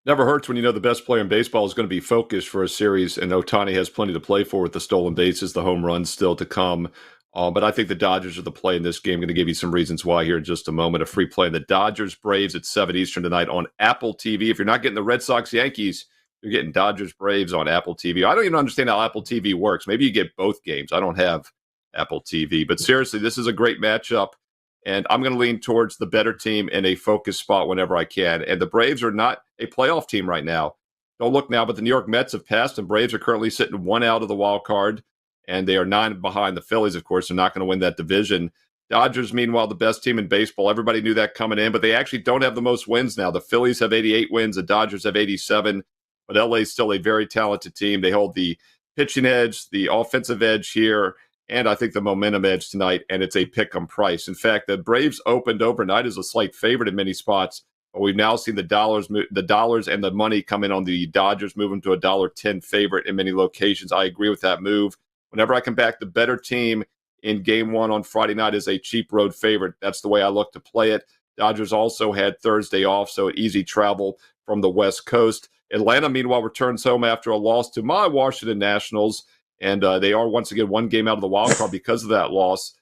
Never hurts when you know the best player in baseball is going to be focused for a series, and Ohtani has plenty to play for with the stolen bases, the home runs still to come. But I think the Dodgers are the play in this game. I'm going to give you some reasons why here in just a moment. A free play in the Dodgers Braves at 7 Eastern tonight on Apple TV. If you're not getting the Red Sox Yankees, you're getting Dodgers Braves on Apple TV. I don't even understand how Apple TV works. Maybe you get both games. I don't have Apple TV. But seriously, this is a great matchup. And I'm going to lean towards the better team in a focus spot whenever I can. And the Braves are not a playoff team right now. Don't look now, but the New York Mets have passed, and Braves are currently sitting one out of the wild card, and they are 9 behind the Phillies, of course. They're not going to win that division. Dodgers, meanwhile, the best team in baseball. Everybody knew that coming in, but they actually don't have the most wins now. The Phillies have 88 wins. The Dodgers have 87, but LA is still a very talented team. They hold the pitching edge, the offensive edge here, and I think the momentum edge tonight, and it's a pick-em price. In fact, the Braves opened overnight as a slight favorite in many spots, but we've now seen the dollars and the money come in on the Dodgers, moving to a $1.10 favorite in many locations. I agree with that move. Whenever I come back, the better team in Game 1 on Friday night is a cheap road favorite. That's the way I look to play it. Dodgers also had Thursday off, so easy travel from the West Coast. Atlanta, meanwhile, returns home after a loss to my Washington Nationals. And they are once again one game out of the wild card because of that loss.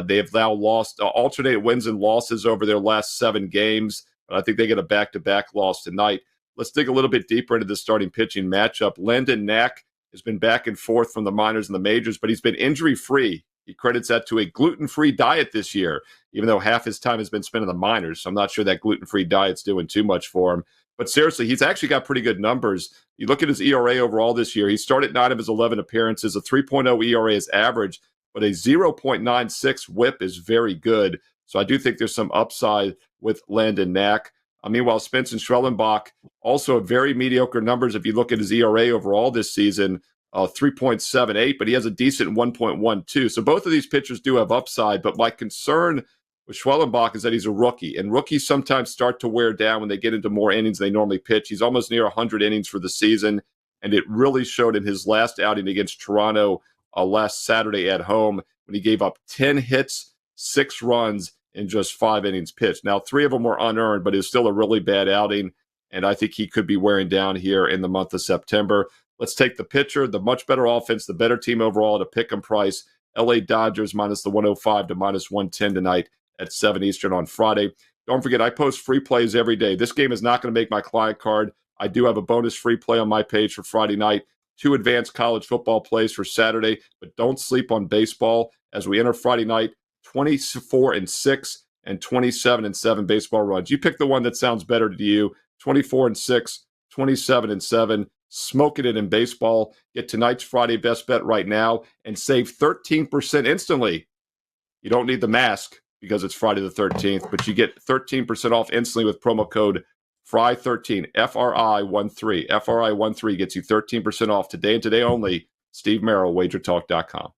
They have now lost alternated wins and losses over their last 7 games. But I think they get a back-to-back loss tonight. Let's dig a little bit deeper into the starting pitching matchup. Landon Knack has been back and forth from the minors and the majors, but he's been injury-free. He credits that to a gluten-free diet this year, even though half his time has been spent in the minors. So I'm not sure that gluten-free diet's doing too much for him. But seriously, he's actually got pretty good numbers. You look at his ERA overall this year. He started 9 of his 11 appearances. A 3.0 ERA is average, but a 0.96 whip is very good. So I do think there's some upside with Landon Knack. Meanwhile, Spence and Schwellenbach also have very mediocre numbers. If you look at his ERA overall this season, 3.78, but he has a decent 1.12. So both of these pitchers do have upside, but my concern with Schwellenbach is that he's a rookie, and rookies sometimes start to wear down when they get into more innings than they normally pitch. He's almost near 100 innings for the season, and it really showed in his last outing against Toronto last Saturday at home when he gave up 10 hits, 6 runs in just 5 innings pitched. Now, 3 of them were unearned, but it was still a really bad outing, and I think he could be wearing down here in the month of September. Let's take the pitcher, the much better offense, the better team overall at a pick-em price. LA Dodgers minus the 105 to minus 110 tonight at 7 Eastern on Friday. Don't forget, I post free plays every day. This game is not going to make my client card. I do have a bonus free play on my page for Friday night, 2 advanced college football plays for Saturday, but don't sleep on baseball as we enter Friday night, 24-6 and 27-7 baseball runs. You pick the one that sounds better to you, 24-6, 27-7. Smoking it in baseball. Get tonight's Friday best bet right now and save 13% instantly. You don't need the mask because it's Friday the 13th, but you get 13% off instantly with promo code FRI13, FRI13. FRI13 gets you 13% off today and today only. Steve Merrill, WagerTalk.com.